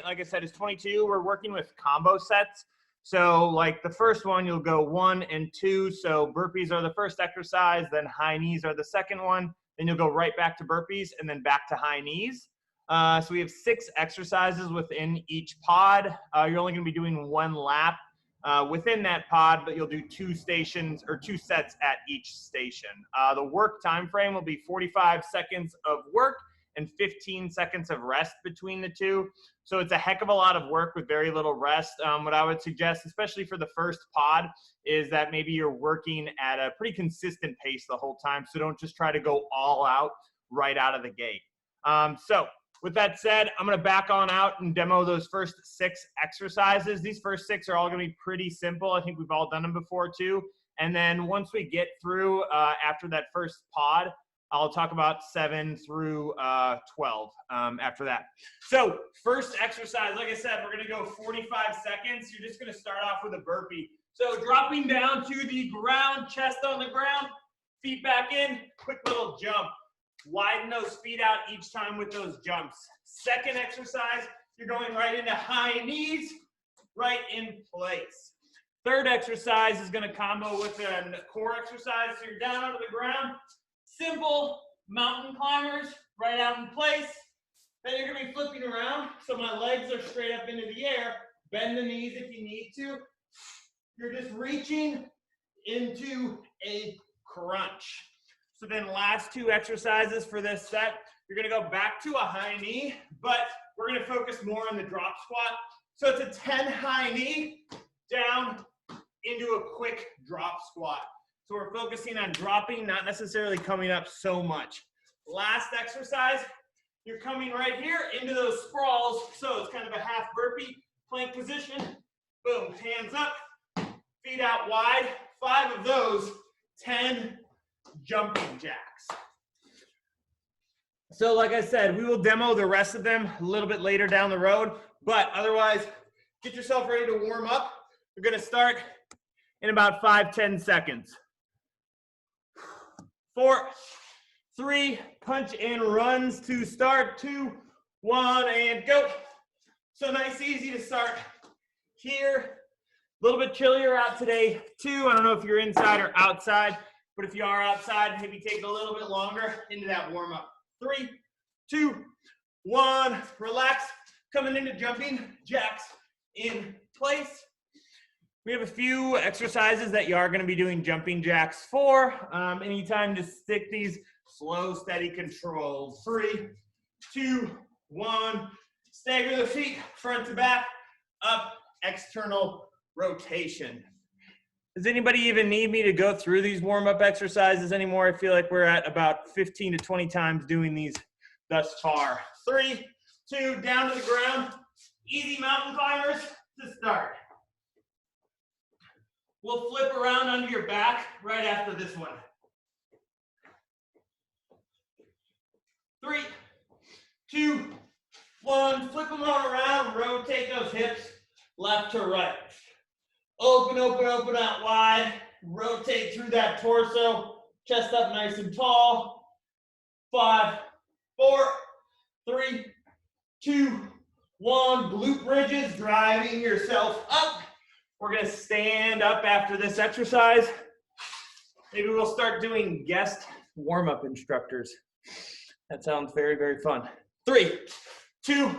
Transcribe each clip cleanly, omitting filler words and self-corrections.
like I said, is 22. We're working with combo sets. So like the first one, you'll go 1 and 2. So burpees are the first exercise, then high knees are the second one. Then you'll go right back to burpees and then back to high knees. So we have 6 exercises within each pod. You're only going to be doing 1 lap within that pod, but you'll do 2 stations or 2 sets at each station. The work time frame will be 45 seconds of work and 15 seconds of rest between the 2. So it's a heck of a lot of work with very little rest. What I would suggest, especially for the first pod, is that maybe you're working at a pretty consistent pace the whole time. So don't just try to go all out right out of the gate. So with that said, I'm going to back on out and demo those first 6 exercises. These first 6 are all going to be pretty simple. I think we've all done them before too. And then once we get through after that first pod, I'll talk about 7 through 12 after that. So first exercise, like I said, we're going to go 45 seconds. You're just going to start off with a burpee. So dropping down to the ground, chest on the ground, feet back in, quick little jump. Widen those feet out each time with those jumps. Second exercise, you're going right into high knees, right in place. Third exercise is going to combo with a core exercise. So you're down onto the ground. Simple mountain climbers, right out in place. Then you're going to be flipping around. So my legs are straight up into the air. Bend the knees if you need to. You're just reaching into a crunch. So then last 2 exercises for this set, you're going to go back to a high knee, but we're going to focus more on the drop squat. So it's a 10 high knee down into a quick drop squat. So we're focusing on dropping, not necessarily coming up so much. Last exercise, you're coming right here into those sprawls. So it's kind of a half burpee, plank position. Boom, hands up, feet out wide. 5 of those, 10 jumping jacks. So like I said, we will demo the rest of them a little bit later down the road, but otherwise, get yourself ready to warm up. We're going to start in about 5-10 seconds. 4, 3, punch and runs to start. 2, 1, and go. So nice, easy to start here. A little bit chillier out today too. I don't know if you're inside or outside, but if you are outside, maybe take a little bit longer into that warm up. 3, 2, 1, relax. Coming into jumping jacks in place. We have a few exercises that you are going to be doing jumping jacks for. Anytime to stick these slow, steady controls. 3, 2, 1. Stagger the feet front to back, up, external rotation. Does anybody even need me to go through these warm-up exercises anymore? I feel like we're at about 15 to 20 times doing these thus far. 3, 2, down to the ground. Easy mountain climbers to start. We'll flip around onto your back right after this one. 3, 2, 1. Flip them on around. Rotate those hips left to right. Open, open, open out wide. Rotate through that torso. Chest up nice and tall. 5, 4, 3, 2, 1. Glute bridges, driving yourself up. We're going to stand up after this exercise. Maybe we'll start doing guest warm-up instructors. That sounds very, very fun. 3, 2,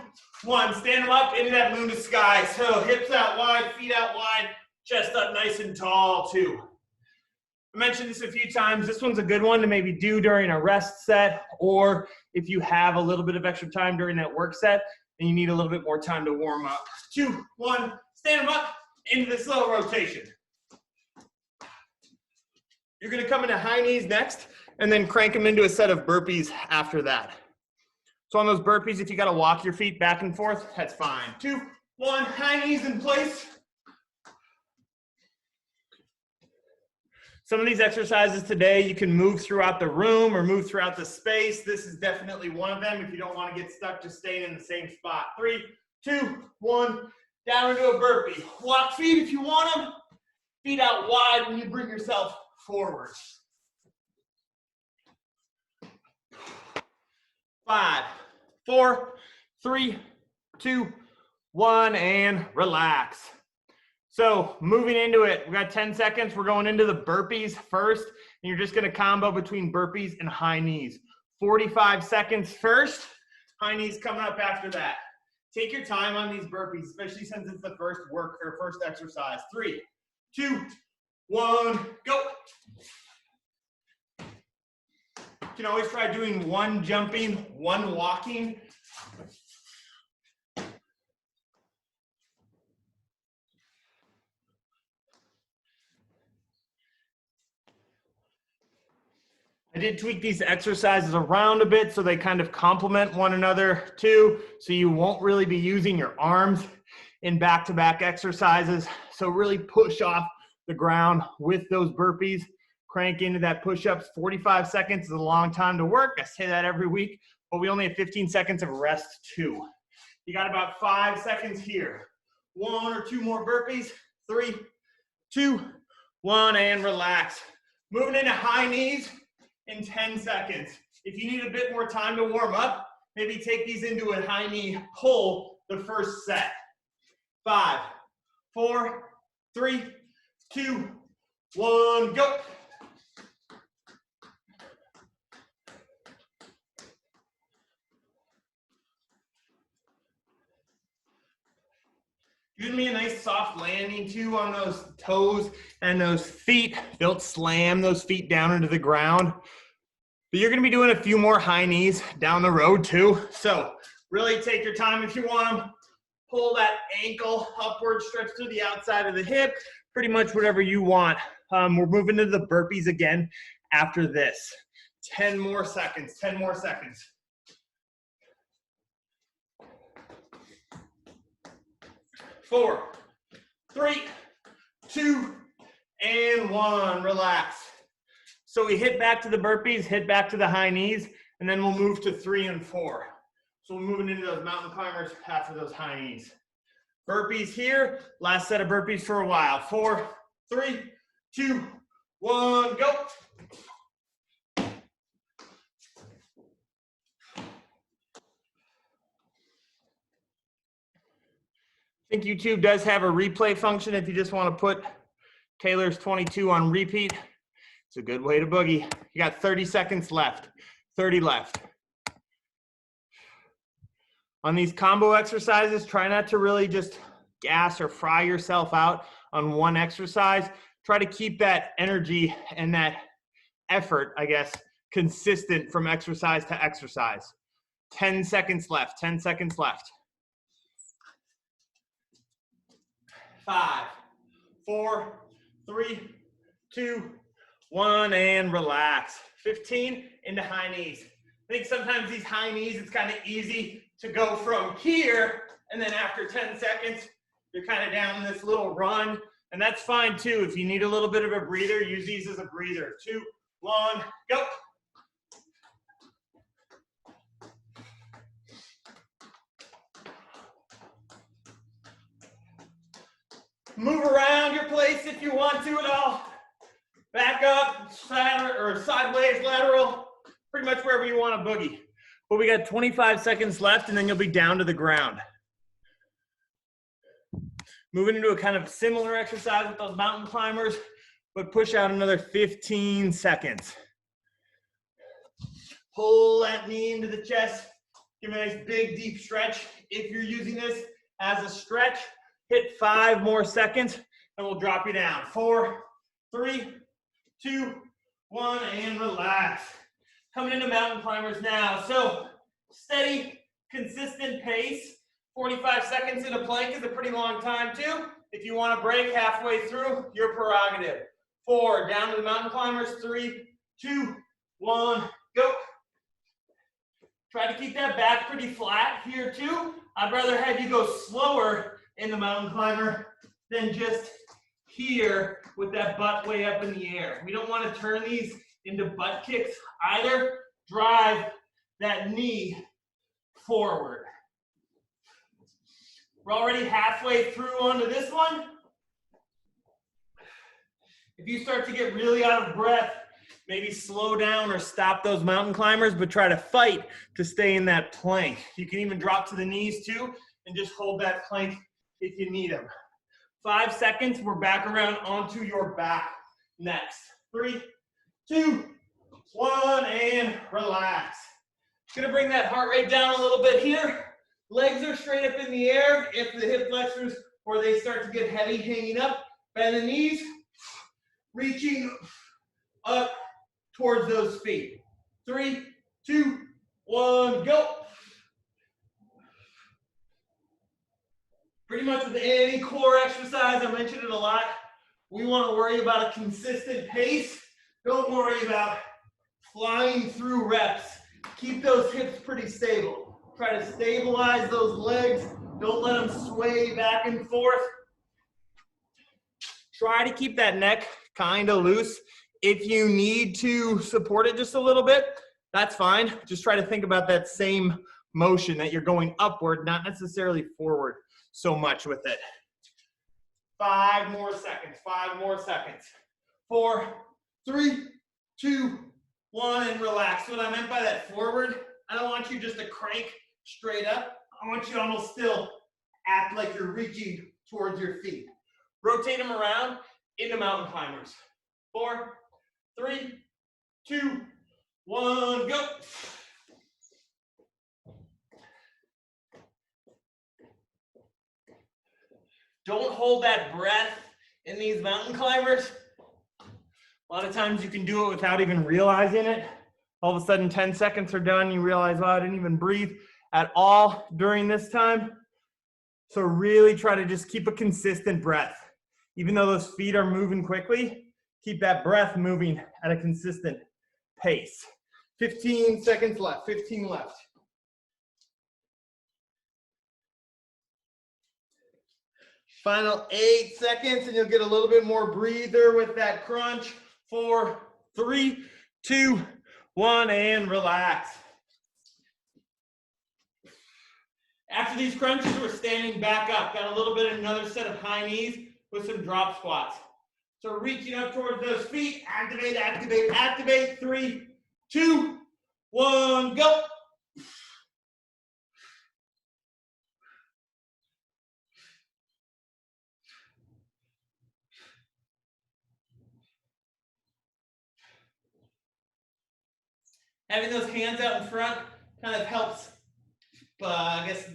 1. Stand them up into that moon to sky. So hips out wide, feet out wide, chest up nice and tall too. I mentioned this a few times. This one's a good one to maybe do during a rest set, or if you have a little bit of extra time during that work set and you need a little bit more time to warm up. 2, 1. Stand them up into the slow rotation. You're going to come into high knees next and then crank them into a set of burpees after that. So on those burpees, if you got to walk your feet back and forth, that's fine. 2, 1, high knees in place. Some of these exercises today, you can move throughout the room or move throughout the space. This is definitely one of them. If you don't want to get stuck just staying in the same spot. 3, 2, 1, down into a burpee. Walk feet if you want them. Feet out wide when you bring yourself forward. 5, 4, 3, 2, 1, and relax. So moving into it, we got 10 seconds. We're going into the burpees first, and you're just gonna combo between burpees and high knees. 45 seconds first, high knees coming up after that. Take your time on these burpees, especially since it's the first work or first exercise. 3, 2, 1, go. You can always try doing 1 jumping, 1 walking. I did tweak these exercises around a bit so they kind of complement one another too, so you won't really be using your arms in back-to-back exercises. So really push off the ground with those burpees. Crank into that push-ups. 45 seconds is a long time to work. I say that every week, but we only have 15 seconds of rest too. You got about 5 seconds here. 1 or 2 more burpees. 3, 2, 1, and relax. Moving into high knees in 10 seconds. If you need a bit more time to warm up, maybe take these into a high knee pull the first set. 5, 4, 3, 2, 1, go. Give me a nice soft landing too on those toes and those feet. Don't slam those feet down into the ground. But you're gonna be doing a few more high knees down the road too. So really take your time if you want them. Pull that ankle upward, stretch through the outside of the hip, pretty much whatever you want. We're moving to the burpees again after this. 10 more seconds, 10 more seconds. 4, 3, 2, and 1. Relax. So we hit back to the burpees, hit back to the high knees, and then we'll move to 3 and 4. So we're moving into those mountain climbers after those high knees. Burpees here, last set of burpees for a while. 4, 3, 2, 1, go. I think YouTube does have a replay function if you just want to put Taylor's 22 on repeat. It's a good way to boogie. You got 30 seconds left, 30 left. On these combo exercises, try not to really just gas or fry yourself out on one exercise. Try to keep that energy and that effort, I guess, consistent from exercise to exercise. 10 seconds left, 10 seconds left. 5, 4, 3, 2, 1, and relax. 15 into high knees. I think sometimes these high knees, it's kind of easy to go from here, and then after 10 seconds, you're kind of down in this little run, and that's fine too. If you need a little bit of a breather, use these as a breather. 2, 1, go. Move around your place if you want to at all. Back up, sideways, lateral, pretty much wherever you want to boogie. But we got 25 seconds left, and then you'll be down to the ground. Moving into a kind of similar exercise with those mountain climbers, but push out another 15 seconds. Pull that knee into the chest. Give it a nice big, deep stretch. If you're using this as a stretch, hit 5 more seconds, and we'll drop you down. 4, 3, 2, 1, and relax. Coming into mountain climbers now. So steady, consistent pace. 45 seconds in a plank is a pretty long time too. If you want to break halfway through, your prerogative. 4, down to the mountain climbers. 3, 2, 1, go. Try to keep that back pretty flat here too. I'd rather have you go slower in the mountain climber than just here with that butt way up in the air. We don't want to turn these into butt kicks either. Drive that knee forward. We're already halfway through onto this one. If you start to get really out of breath, maybe slow down or stop those mountain climbers, but try to fight to stay in that plank. You can even drop to the knees too and just hold that plank if you need them. 5 seconds, we're back around onto your back next. 3, 2, 1, and relax. Gonna bring that heart rate down a little bit here. Legs are straight up in the air. If the hip flexors or they start to get heavy hanging up, bend the knees, reaching up towards those feet. 3, 2, 1, go. Pretty much with any core exercise, I mentioned it a lot, we want to worry about a consistent pace. Don't worry about flying through reps. Keep those hips pretty stable. Try to stabilize those legs. Don't let them sway back and forth. Try to keep that neck kind of loose. If you need to support it just a little bit, that's fine. Just try to think about that same motion, that you're going upward, not necessarily forward so much with it. 5 more seconds, 5 more seconds. 4, 3, 2, 1, and relax. What I meant by that forward, I don't want you just to crank straight up. I want you to almost still act like you're reaching towards your feet. Rotate them around into mountain climbers. 4, 3, 2, 1, go. Don't hold that breath in these mountain climbers. A lot of times you can do it without even realizing it. All of a sudden 10 seconds are done, you realize, wow, I didn't even breathe at all during this time. So really try to just keep a consistent breath. Even though those feet are moving quickly, keep that breath moving at a consistent pace. 15 seconds left, 15 left. Final 8 seconds, and you'll get a little bit more breather with that crunch. 4, 3, 2, 1, and relax. After these crunches, we're standing back up. Got a little bit of another set of high knees with some drop squats. So reaching up towards those feet, activate, activate, activate. 3, 2, 1, go. Having those hands out in front kind of helps, I guess,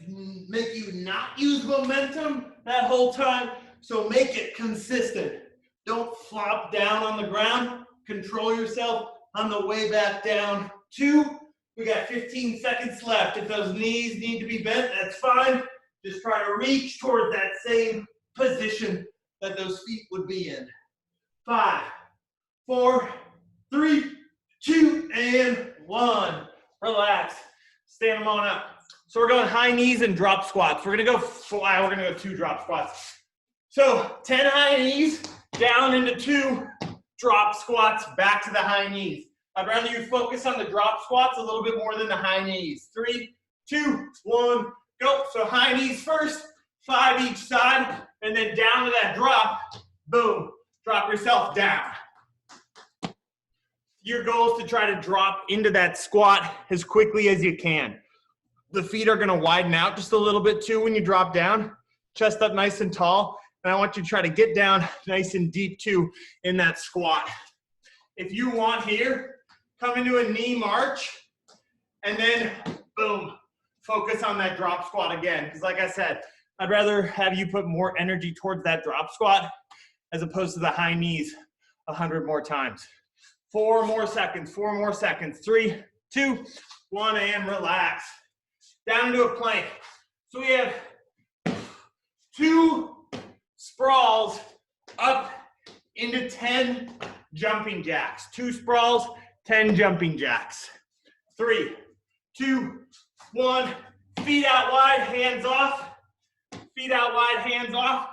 make you not use momentum that whole time. So make it consistent. Don't flop down on the ground. Control yourself on the way back down. 2, we got 15 seconds left. If those knees need to be bent, that's fine. Just try to reach towards that same position that those feet would be in. 5, 4, 3, 2, and 1. Relax. Stand them on up. So we're going high knees and drop squats. We're going to go fly. We're going to go 2 drop squats. So 10 high knees down into 2 drop squats back to the high knees. I'd rather you focus on the drop squats a little bit more than the high knees. 3, 2, 1, go. So high knees first, 5 each side, and then down to that drop. Boom. Drop yourself down. Your goal is to try to drop into that squat as quickly as you can. The feet are going to widen out just a little bit too when you drop down. Chest up nice and tall. And I want you to try to get down nice and deep too in that squat. If you want here, come into a knee march and then boom, focus on that drop squat again. Because like I said, I'd rather have you put more energy towards that drop squat as opposed to the high knees 100 more times. 4 more seconds, 4 more seconds. 3, 2, 1, and relax. Down into a plank. So we have 2 sprawls up into 10 jumping jacks. 2 sprawls, 10 jumping jacks. 3, 2, 1. Feet out wide, hands off. Feet out wide, hands off.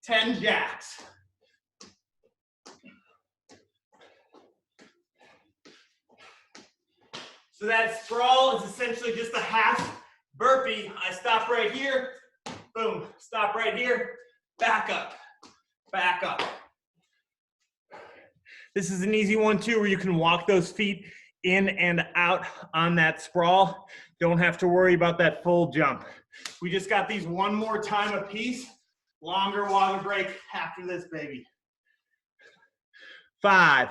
10 jacks. So that sprawl is essentially just a half burpee. I stop right here, boom, stop right here, back up, back up. This is an easy one too, where you can walk those feet in and out on that sprawl. Don't have to worry about that full jump. We just got these one more time a piece. Longer water break after this, baby. 5,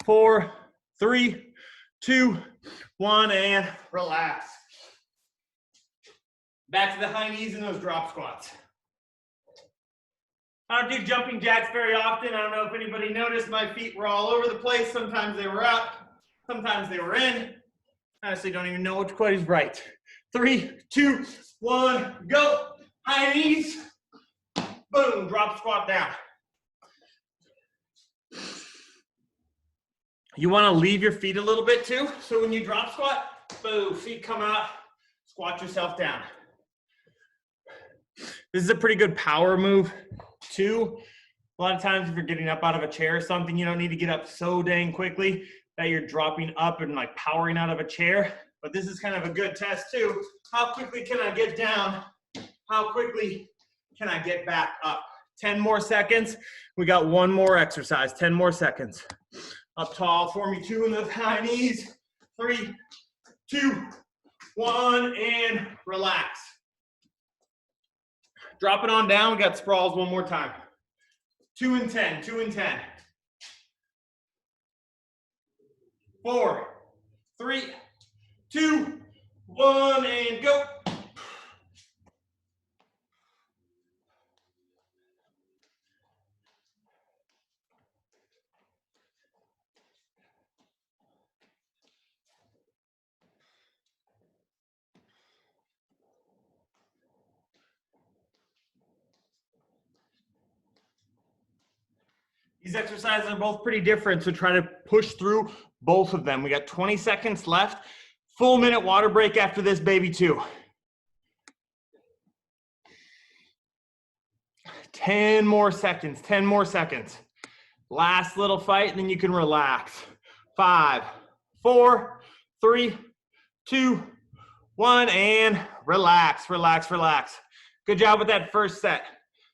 4, 3, 2, 1, and relax. Back to the high knees and those drop squats. I don't do jumping jacks very often. I don't know if anybody noticed, my feet were all over the place. Sometimes they were out, sometimes they were in. Honestly, don't even know which quite is right. 3, 2, 1, go. High knees. Boom, drop squat down. You want to leave your feet a little bit too. So when you drop squat, boom, feet come out, squat yourself down. This is a pretty good power move too. A lot of times if you're getting up out of a chair or something, you don't need to get up so dang quickly that you're dropping up and like powering out of a chair. But this is kind of a good test too. How quickly can I get down? How quickly can I get back up? 10 more seconds. We got one more exercise, 10 more seconds. Up tall for me, 2 in the high knees. 3, 2, 1, and relax. Drop it on down. We got sprawls one more time. 2 and 10, 2 and 10. 4, 3, 2, 1, and go. These exercises are both pretty different, so try to push through both of them. We got 20 seconds left. Full minute water break after this baby too. 10 more seconds, 10 more seconds. Last little fight, and then you can relax. 5, 4, 3, 2, 1, and relax, relax, relax. Good job with that first set.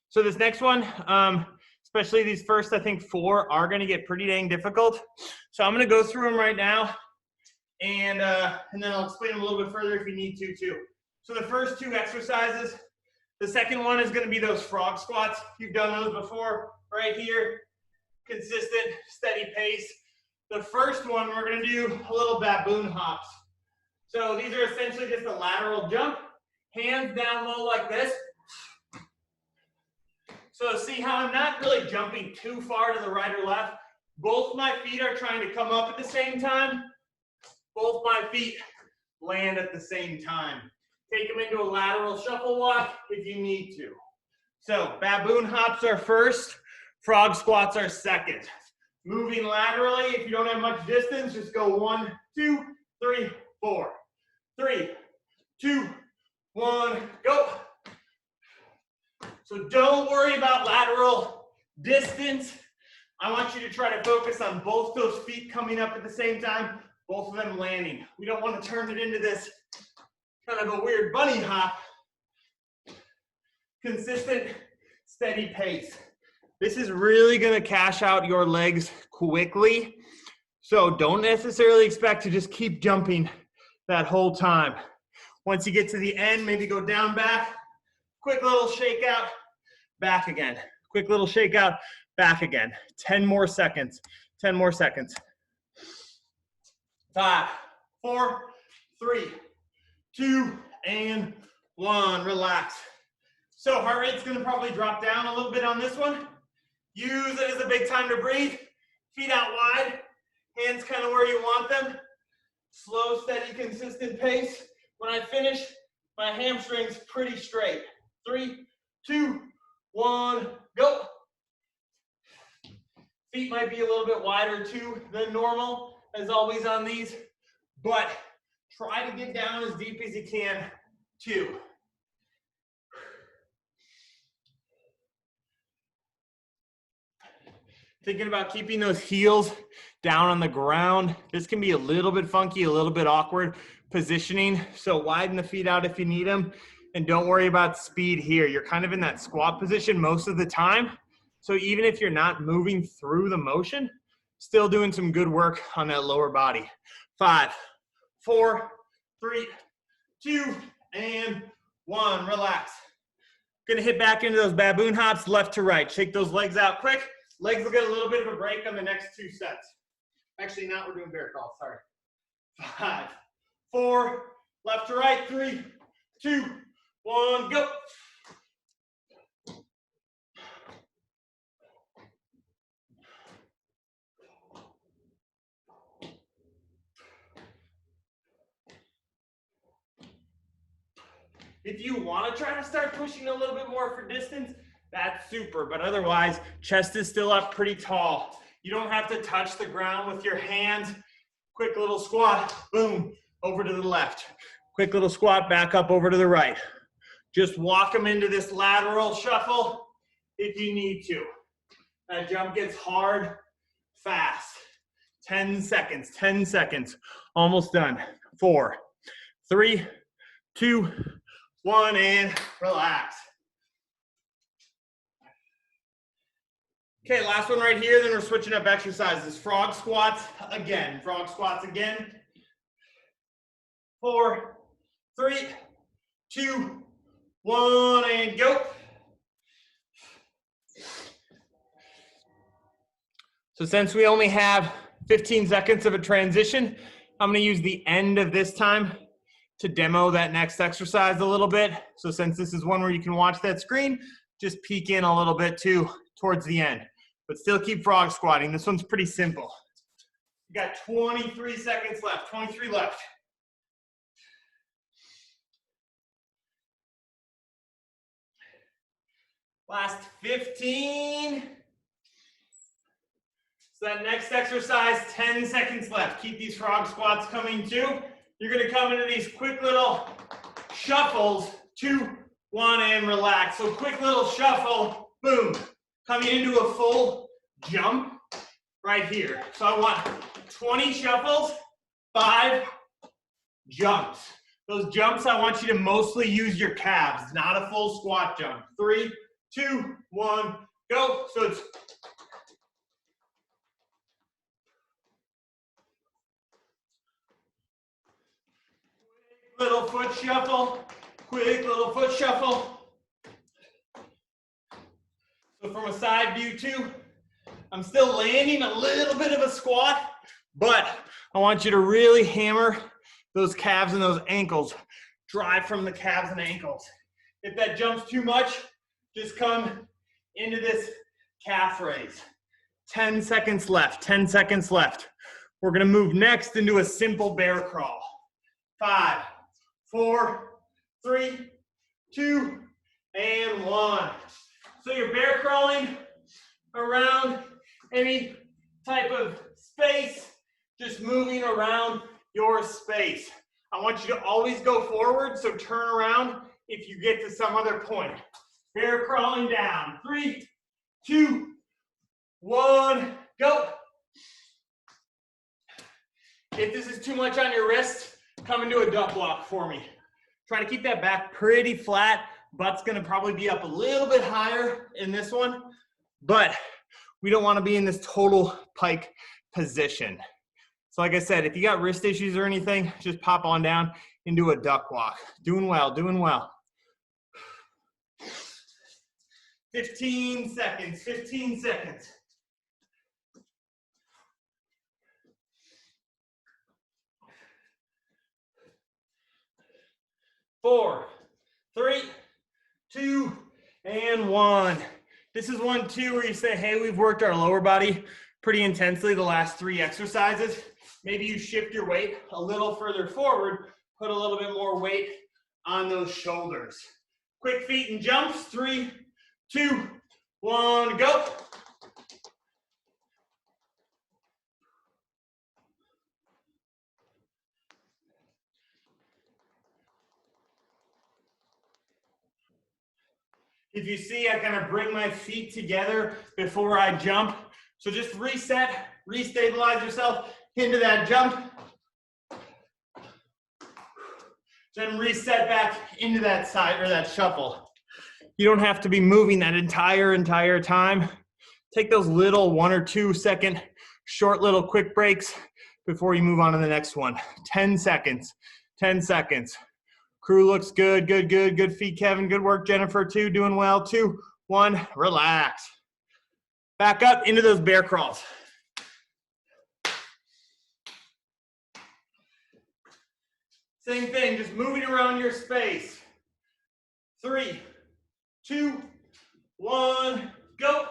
So this next one, especially these first, I think 4 are gonna get pretty dang difficult. So I'm gonna go through them right now, and then I'll explain them a little bit further if you need to too. So the first 2 exercises, the second one is gonna be those frog squats. You've done those before, right here. Consistent, steady pace. The first one, we're gonna do a little baboon hops. So these are essentially just a lateral jump, hands down low like this. So see how I'm not really jumping too far to the right or left. Both my feet are trying to come up at the same time. Both my feet land at the same time. Take them into a lateral shuffle walk if you need to. So baboon hops are first, frog squats are second. Moving laterally, if you don't have much distance, just go 1, 2, 3, 4. 3, 2, 1, go. So don't worry about lateral distance. I want you to try to focus on both those feet coming up at the same time, both of them landing. We don't want to turn it into this kind of a weird bunny hop. Consistent, steady pace. This is really going to cash out your legs quickly. So don't necessarily expect to just keep jumping that whole time. Once you get to the end, maybe go down, back, quick little shake out, back again. Quick little shake out, back again. 10 more seconds, 10 more seconds. 5, 4, 3, 2, and 1, relax. So heart rate's gonna probably drop down a little bit on this one. Use it as a big time to breathe. Feet out wide, hands kind of where you want them. Slow, steady, consistent pace. When I finish, my hamstring's pretty straight. 3, 2, 1, go. Feet might be a little bit wider too than normal, as always on these, but try to get down as deep as you can too. Thinking about keeping those heels down on the ground. This can be a little bit funky, a little bit awkward positioning. So widen the feet out if you need them. And don't worry about speed here. You're kind of in that squat position most of the time. So even if you're not moving through the motion, still doing some good work on that lower body. 5, 4, 3, 2, and 1. Relax. Gonna hit back into those baboon hops, left to right. Shake those legs out quick. Legs will get a little bit of a break on the next 2 sets. Actually, not, we're doing bear crawls, sorry. 5, 4, left to right, 3, 2, 1, go. If you want to try to start pushing a little bit more for distance, that's super, but otherwise, chest is still up pretty tall. You don't have to touch the ground with your hands. Quick little squat, boom, over to the left. Quick little squat, back up over to the right. Just walk them into this lateral shuffle if you need to. That jump gets hard, fast. 10 seconds, 10 seconds. Almost done. 4, 3, 2, 1, and relax. Okay, last one right here, then we're switching up exercises. Frog squats again. Frog squats again. 4, 3, 2, 1, and go. So since we only have 15 seconds of a transition, I'm going to use the end of this time to demo that next exercise a little bit. So since this is one where you can watch that screen, just peek in a little bit too towards the end. But still keep frog squatting. This one's pretty simple. You got 23 seconds left, 23 left. Last 15. So that next exercise, 10 seconds left. Keep these frog squats coming too. You're gonna come into these quick little shuffles, 2, 1, and relax. So quick little shuffle, boom. Coming into a full jump right here. So I want 20 shuffles, 5 jumps. Those jumps, I want you to mostly use your calves, not a full squat jump. 3, 2, 1, go. So it's little foot shuffle, quick little foot shuffle. So from a side view too, I'm still landing a little bit of a squat, but I want you to really hammer those calves and those ankles. Drive from the calves and ankles. If that jumps too much, just come into this calf raise. 10 seconds left, 10 seconds left. We're gonna move next into a simple bear crawl. 5, 4, 3, 2, and 1. So you're bear crawling around any type of space, just moving around your space. I want you to always go forward, so turn around if you get to some other point. Bear crawling down. 3, 2, 1, go. If this is too much on your wrist, come into a duck walk for me. Try to keep that back pretty flat. Butt's gonna probably be up a little bit higher in this one, but we don't wanna be in this total pike position. So like I said, if you got wrist issues or anything, just pop on down into a duck walk. Doing well, doing well. 15 seconds, 15 seconds. Four, 3, 2, and 1. This is one too where you say, hey, we've worked our lower body pretty intensely the last 3 exercises. Maybe you shift your weight a little further forward, put a little bit more weight on those shoulders. Quick feet and jumps. 3, 2, 1, go. If you see, I kind of bring my feet together before I jump. So just reset, restabilize yourself into that jump. Then reset back into that side or that shuffle. You don't have to be moving that entire time. Take those little 1 or 2 second short little quick breaks before you move on to the next one. 10 seconds, 10 seconds. Crew looks good, good, good. Good feet, Kevin. Good work, Jennifer, too. Doing well. 2, 1, relax. Back up into those bear crawls. Same thing, just moving around your space. 3, 2, 1, go.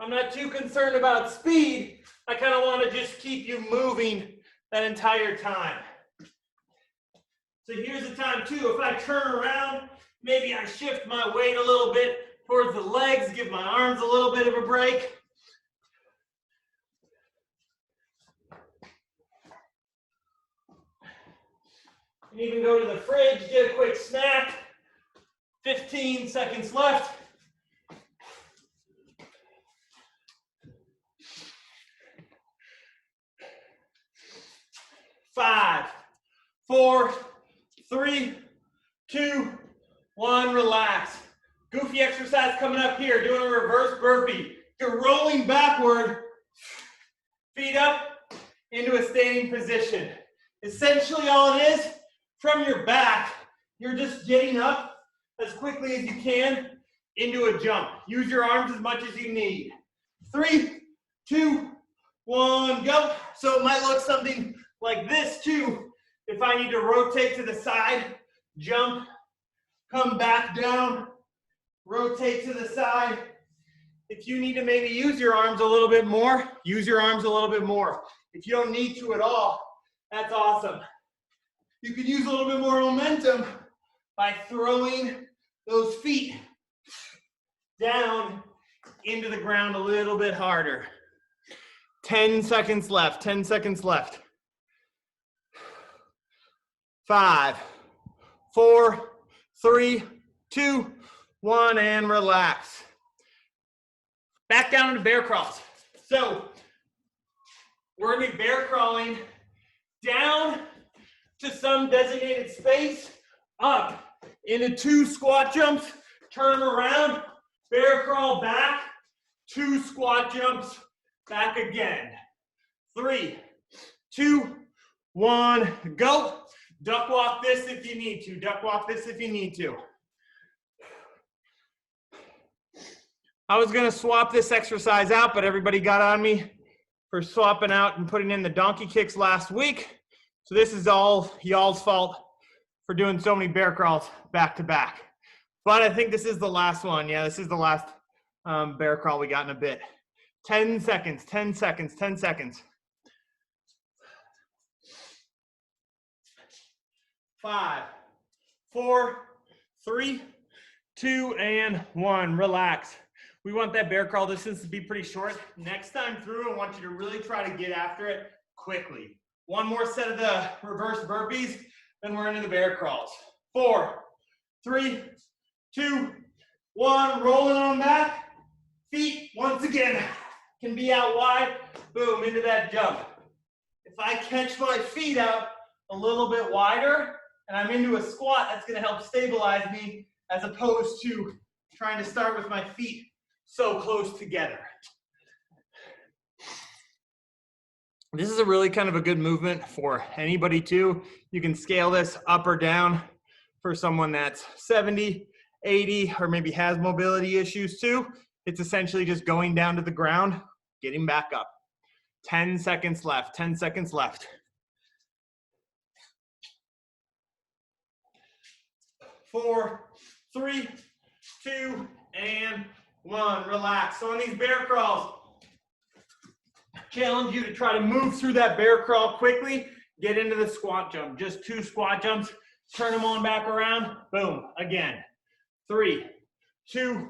I'm not too concerned about speed. I kind of want to just keep you moving that entire time. So here's the time too. If I turn around, maybe I shift my weight a little bit towards the legs, give my arms a little bit of a break. And even go to the fridge, get a quick snack. 15 seconds left. Five, 4, 3, 2, 1, relax. Goofy exercise coming up here, doing a reverse burpee. You're rolling backward, feet up into a standing position. Essentially all it is, from your back, you're just getting up as quickly as you can into a jump. Use your arms as much as you need. 3, 2, 1, go. So it might look something like this too. If I need to rotate to the side, jump, come back down, rotate to the side. If you need to maybe use your arms a little bit more, use your arms a little bit more. If you don't need to at all, that's awesome. You can use a little bit more momentum by throwing those feet down into the ground a little bit harder. 10 seconds left, 10 seconds left. 5, 4, 3, 2, 1, and relax. Back down into bear crawls. So we're gonna be bear crawling down to some designated space, up into 2 squat jumps, turn around, bear crawl back, 2 squat jumps, back again. 3, 2, 1, go. Duck walk this if you need to. Duck walk this if you need to. I was going to swap this exercise out, but everybody got on me for swapping out and putting in the donkey kicks last week. So this is all y'all's fault for doing so many bear crawls back to back. But I think this is the last one. Yeah, this is the last bear crawl we got in a bit. 10 seconds, 10 seconds, 10 seconds. 5, 4, 3, 2, and 1. Relax. We want that bear crawl distance to be pretty short. Next time through, I want you to really try to get after it quickly. One more set of the reverse burpees, then we're into the bear crawls. 4, 3, 2, 1. Rolling on back. Feet, once again, can be out wide. Boom, into that jump. If I catch my feet out a little bit wider, and I'm into a squat, that's going to help stabilize me as opposed to trying to start with my feet so close together. This is a really kind of a good movement for anybody too. You can scale this up or down for someone that's 70, 80, or maybe has mobility issues too. It's essentially just going down to the ground, getting back up. 10 seconds left, 10 seconds left. 4, 3, 2, and 1. Relax. So on these bear crawls, challenge you to try to move through that bear crawl quickly, get into the squat jump. Just 2 squat jumps, turn them on back around, boom, again. 3, 2,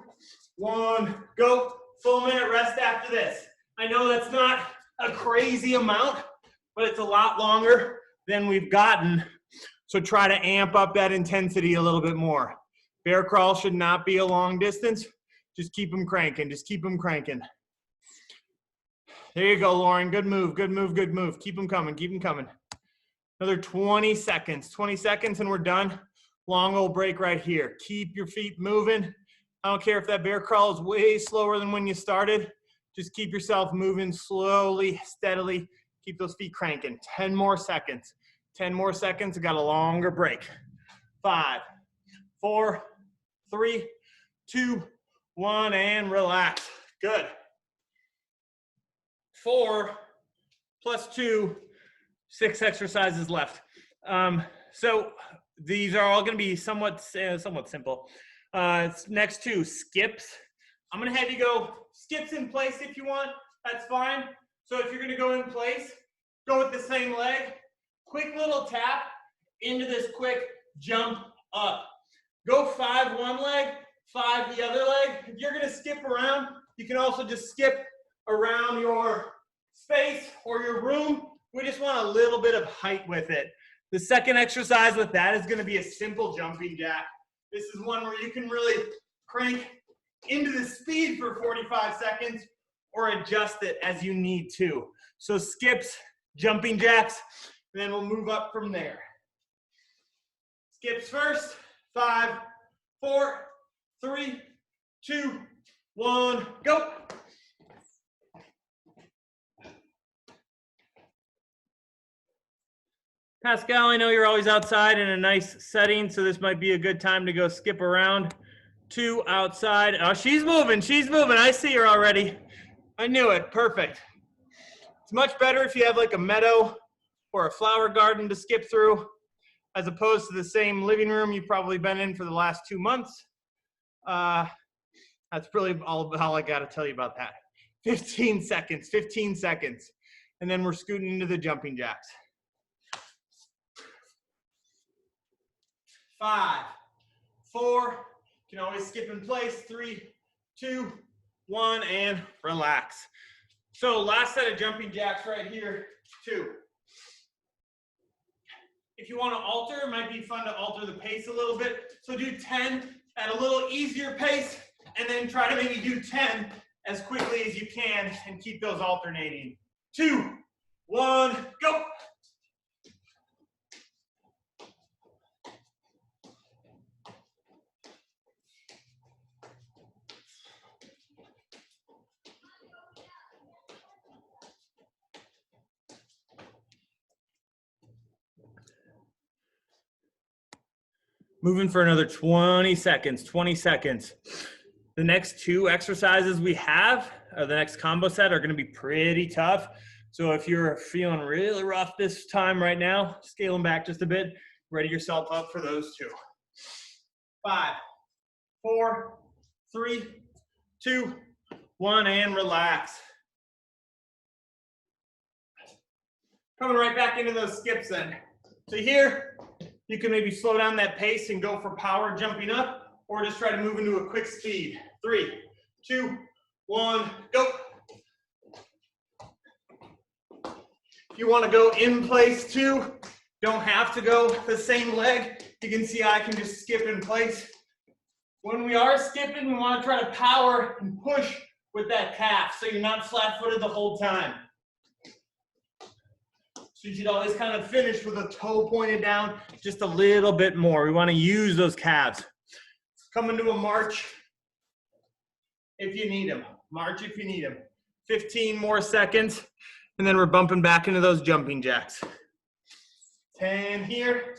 1, go. Full minute rest after this. I know that's not a crazy amount, but it's a lot longer than we've gotten. So try to amp up that intensity a little bit more. Bear crawl should not be a long distance. Just keep them cranking. Just keep them cranking. There you go, Lauren. Good move, good move, good move. Keep them coming, keep them coming. Another 20 seconds. 20 seconds and we're done. Long old break right here. Keep your feet moving. I don't care if that bear crawl is way slower than when you started. Just keep yourself moving slowly, steadily. Keep those feet cranking. 10 more seconds. 10 more seconds. We got a longer break. 5, 4, 3, 2, 1, and relax. Good. 4 plus 2, 6 exercises left. So these are all going to be somewhat simple. Next 2, skips. I'm going to have you go skips in place if you want. That's fine. So if you're going to go in place, go with the same leg. Quick little tap into this quick jump up. Go 5 one leg, 5 the other leg. If you're going to skip around, you can also just skip around your space or your room. We just want a little bit of height with it. The second exercise with that is going to be a simple jumping jack. This is one where you can really crank into the speed for 45 seconds or adjust it as you need to. So skips, jumping jacks, and then we'll move up from there. Skips first. 5, 4, 3, 2, 1, go. Pascal, I know you're always outside in a nice setting, so this might be a good time to go skip around. 2 outside. Oh, she's moving. She's moving. I see her already. I knew it. Perfect. It's much better if you have like a meadow or a flower garden to skip through, as opposed to the same living room you've probably been in for the last 2 months. That's really all I got to tell you about that. 15 seconds, 15 seconds. And then we're scooting into the jumping jacks. 5, 4, you can always skip in place. 3, 2, 1, and relax. So last set of jumping jacks right here, 2. If you want to alter, it might be fun to alter the pace a little bit. So do 10 at a little easier pace, and then try to maybe do 10 as quickly as you can and keep those alternating. 2, 1, go. Moving for another 20 seconds, 20 seconds. The next 2 exercises we have, the next combo set, are going to be pretty tough. So if you're feeling really rough this time right now, scale them back just a bit. Ready yourself up for those 2. 5, 4, 3, 2, 1, and relax. Coming right back into those skips then. So here, you can maybe slow down that pace and go for power jumping up, or just try to move into a quick speed. 3, 2, 1, go. If you want to go in place too, don't have to go the same leg. You can see I can just skip in place. When we are skipping, we want to try to power and push with that calf so you're not flat-footed the whole time. So you should always kind of finish with a toe pointed down just a little bit more. We want to use those calves. Come into a march if you need them. March if you need them. 15 more seconds, and then we're bumping back into those jumping jacks. 10 here.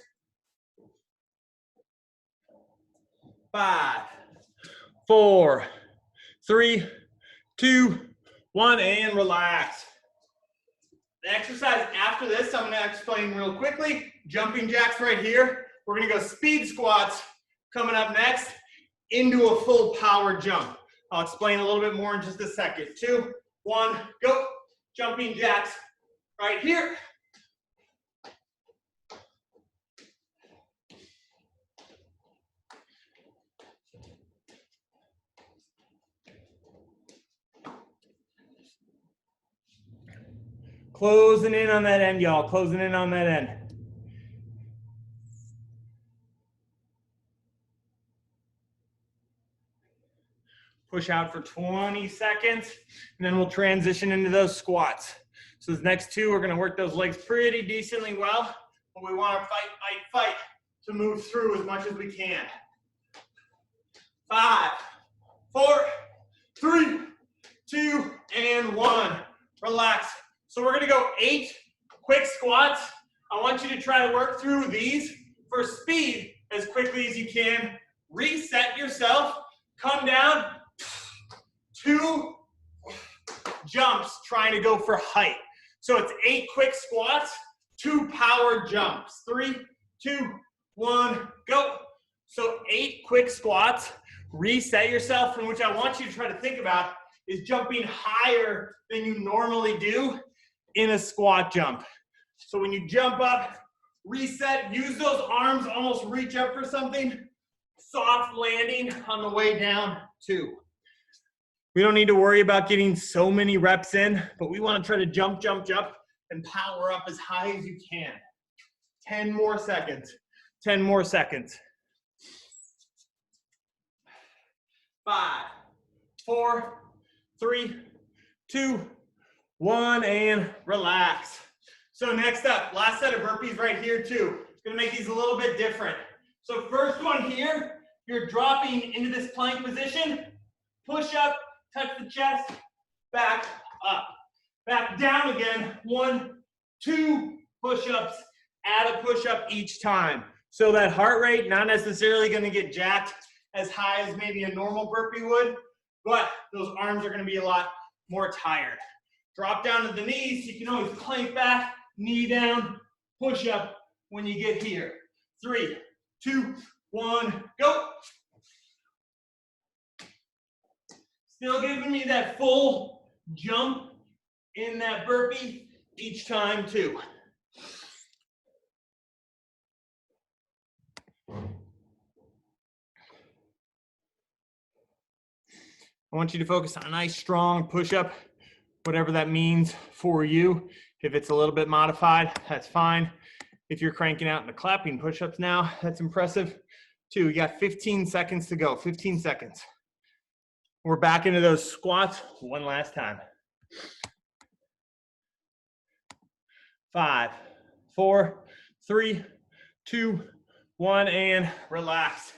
5, 4, 3, 2, 1, and relax. The exercise after this, I'm going to explain real quickly. Jumping jacks right here. We're going to go speed squats coming up next into a full power jump. I'll explain a little bit more in just a second. 2, 1, go. Jumping jacks right here. Closing in on that end, y'all. Closing in on that end. Push out for 20 seconds, and then we'll transition into those squats. So the next 2, we're going to work those legs pretty decently well, but we want to fight to move through as much as we can. 5, 4, 3, 2, and 1. Relax. So we're gonna go 8 quick squats. I want you to try to work through these for speed as quickly as you can. Reset yourself, come down, 2 jumps trying to go for height. So it's 8 quick squats, 2 power jumps. 3, 2, 1, go. So 8 quick squats, reset yourself, and which I want you to try to think about is jumping higher than you normally do in a squat jump. So when you jump up, reset, use those arms, almost reach up for something. Soft landing on the way down, 2. We don't need to worry about getting so many reps in, but we want to try to jump, jump, jump, and power up as high as you can. 10 more seconds. 10 more seconds. 5, 4, 3, 2, 1, and relax. So next up, last set of burpees right here too. Gonna make these a little bit different. So first one here, you're dropping into this plank position, push up, touch the chest, back up. Back down again, 1, 2 push-ups, add a push-up each time. So that heart rate, not necessarily gonna get jacked as high as maybe a normal burpee would, but those arms are gonna be a lot more tired. Drop down to the knees, you can always plank back, knee down, push up when you get here. 3, 2, 1, go. Still giving me that full jump in that burpee each time too. I want you to focus on a nice strong push-up, whatever that means for you. If it's a little bit modified, that's fine. If you're cranking out in the clapping push-ups now, that's impressive too. You got 15 seconds to go, 15 seconds. We're back into those squats one last time. 5, 4, 3, 2, 1, and relax.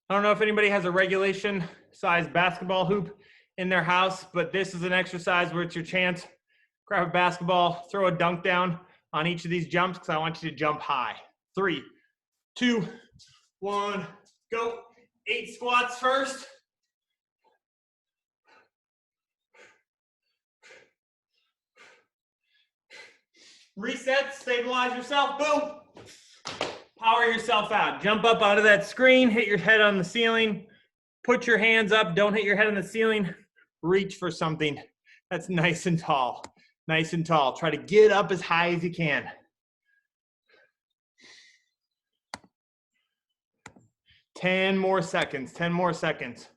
I don't know if anybody has a regulation size basketball hoop in their house, but this is an exercise where it's your chance. Grab a basketball, throw a dunk down on each of these jumps because I want you to jump high. 3, 2, 1, go. 8 squats first. Reset, stabilize yourself, boom. Power yourself out. Jump up out of that screen, hit your head on the ceiling, put your hands up, don't hit your head on the ceiling, reach for something that's nice and tall. Nice and tall. Try to get up as high as you can. 10 more seconds, 10 more seconds.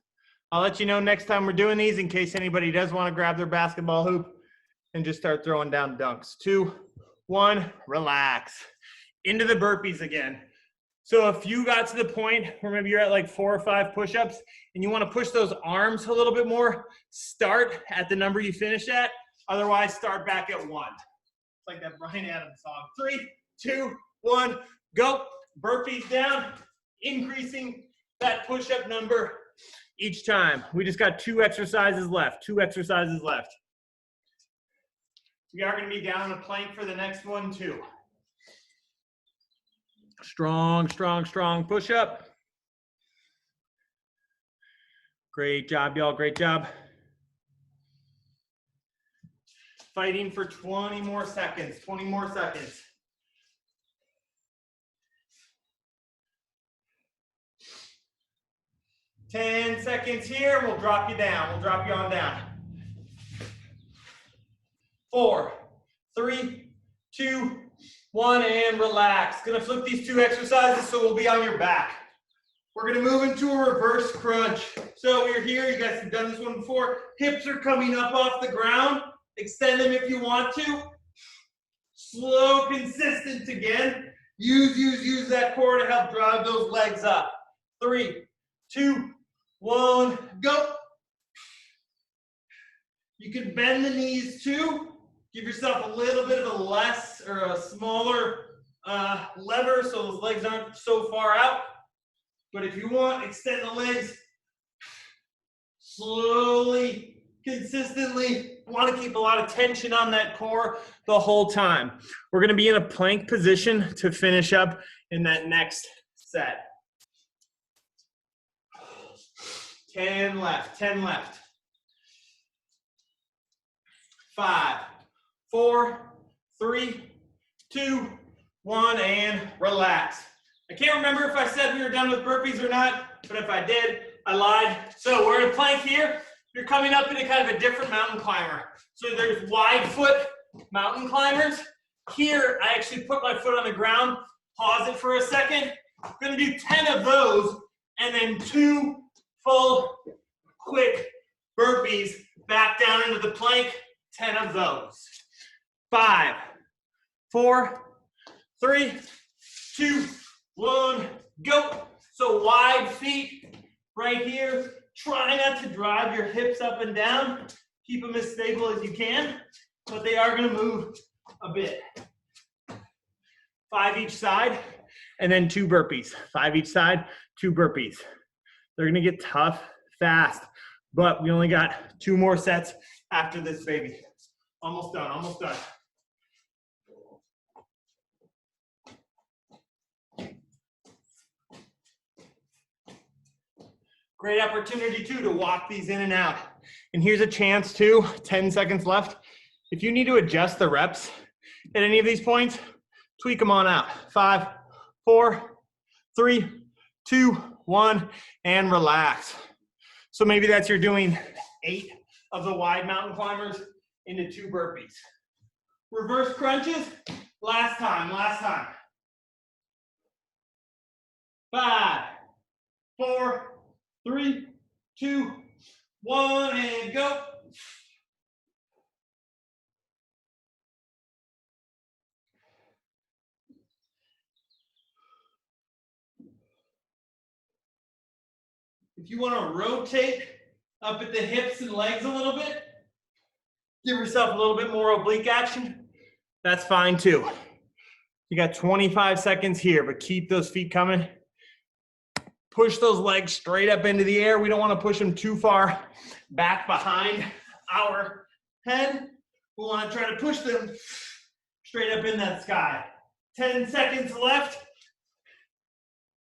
I'll let you know next time we're doing these in case anybody does want to grab their basketball hoop and just start throwing down dunks. 2, 1, relax. Into the burpees again. So if you got to the point where maybe you're at like 4 or 5 push-ups and you want to push those arms a little bit more, start at the number you finish at. Otherwise, start back at 1. It's like that Bryan Adams song. 3, 2, 1, go. Burpees down, increasing that push-up number each time. We just got 2 exercises left. 2 exercises left. We are going to be down in a plank for the next one too. Strong, strong, strong push-up. Great job, y'all. Great job. Fighting for 20 more seconds. 20 more seconds. Ten seconds here. We'll drop you down. We'll drop you on down. 4, 3, 2, 1, and relax. Gonna flip these 2 exercises so we'll be on your back. We're gonna move into a reverse crunch. So you're here, you guys have done this one before. Hips are coming up off the ground. Extend them if you want to. Slow, consistent again. Use that core to help drive those legs up. 3, 2, 1, go. You can bend the knees too. Give yourself a little bit of a less or a smaller lever so those legs aren't so far out. But if you want, extend the legs slowly, consistently. Want to keep a lot of tension on that core the whole time. We're going to be in a plank position to finish up in that next set. 10 left, 10 left. 5, 4, 3, 2, 1, and relax. I can't remember if I said we were done with burpees or not, but if I did, I lied. So we're in a plank here. You're coming up in a kind of a different mountain climber. So there's wide foot mountain climbers. Here, I actually put my foot on the ground, pause it for a second. I'm gonna do 10 of those, and then 2 full, quick burpees back down into the plank, 10 of those. 5, 4, 3, 2, 1, go. So wide feet right here. Try not to drive your hips up and down. Keep them as stable as you can, but they are gonna move a bit. 5 each side, and then 2 burpees. 5 each side, 2 burpees. They're gonna get tough, fast, but we only got 2 more sets after this baby. Almost done, almost done. Great opportunity too to walk these in and out. And here's a chance too, 10 seconds left. If you need to adjust the reps at any of these points, tweak them on out. 5, 4, 3, 2, 1, and relax. So maybe that's you're doing 8 of the wide mountain climbers into 2 burpees. Reverse crunches, last time, last time. 5, 4, 3, 2, 1, and go. If you want to rotate up at the hips and legs a little bit, give yourself a little bit more oblique action, that's fine too. You got 25 seconds here, but keep those feet coming. Push those legs straight up into the air. We don't want to push them too far back behind our head. We want to try to push them straight up in that sky. 10 seconds left.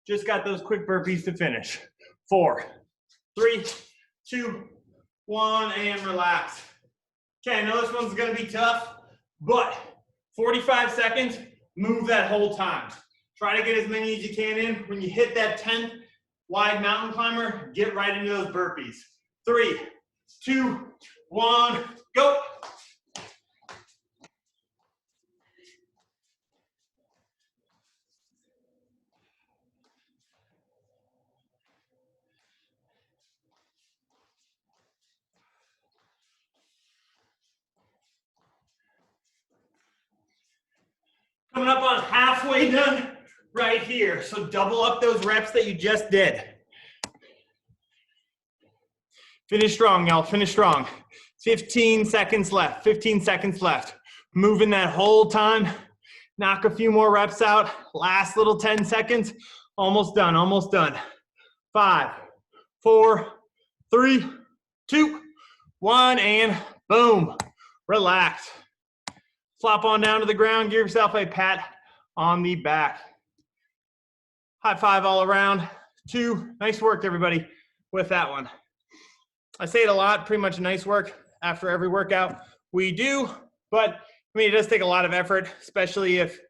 Just got those quick burpees to finish. 4, 3, 2, 1, and relax. Okay, I know this one's gonna be tough, but 45 seconds, move that whole time. Try to get as many as you can in. When you hit that 10th wide mountain climber, get right into those burpees. 3, 2, 1, go. Coming up on halfway done right here. So double up those reps that you just did. Finish strong, y'all, finish strong. 15 seconds left, 15 seconds left. Moving that whole time. Knock a few more reps out. Last little 10 seconds. Almost done, almost done. 5, 4, 3, 2, 1, and boom. Relax. Flop on down to the ground, give yourself a pat on the back. High five all around. 2, nice work everybody with that one. I say it a lot, pretty much nice work after every workout we do, but I mean, it does take a lot of effort, especially if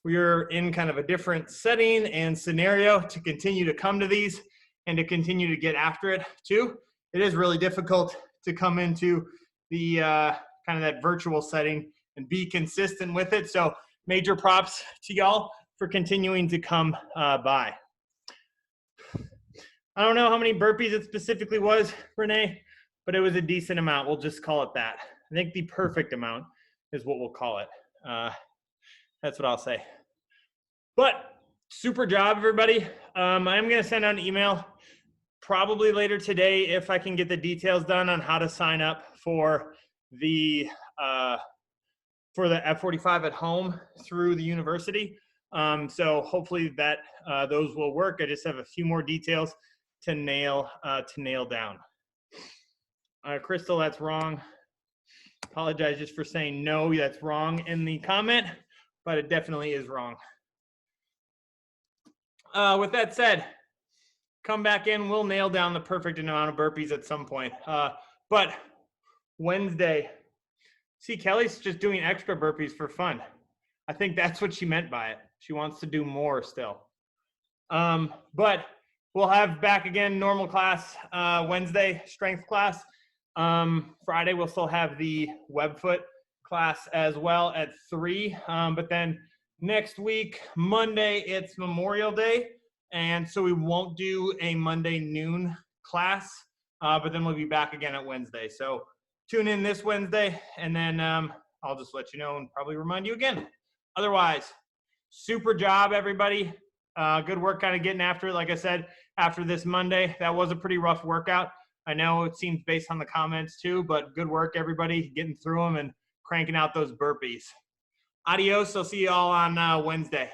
we're in kind of a different setting and scenario to continue to come to these and to continue to get after it too. It is really difficult to come into the kind of that virtual setting and be consistent with it. So major props to y'all for continuing to come by. I don't know how many burpees it specifically was, Renee, but it was a decent amount. We'll just call it that. I think the perfect amount is what we'll call it. That's what I'll say. But super job, everybody. I'm going to send out an email probably later today if I can get the details done on how to sign up for the F45 at home through the university. So hopefully that those will work. I just have a few more details to nail down. Crystal, that's wrong. Apologize just for saying no, that's wrong in the comment, but it definitely is wrong. With that said, come back in. We'll nail down the perfect amount of burpees at some point. But Wednesday, see, Kelly's just doing extra burpees for fun. I think that's what she meant by it. She wants to do more still. But we'll have back again normal class Wednesday, strength class. Friday, we'll still have the webfoot class as well at 3. But then next week, Monday, it's Memorial Day. And so we won't do a Monday noon class, but then we'll be back again at Wednesday. So tune in this Wednesday, and then I'll just let you know and probably remind you again. Otherwise, super job, everybody. Good work kind of getting after it. Like I said, after this Monday, that was a pretty rough workout. I know it seems based on the comments too, but good work, everybody, getting through them and cranking out those burpees. Adios. I'll see you all on Wednesday.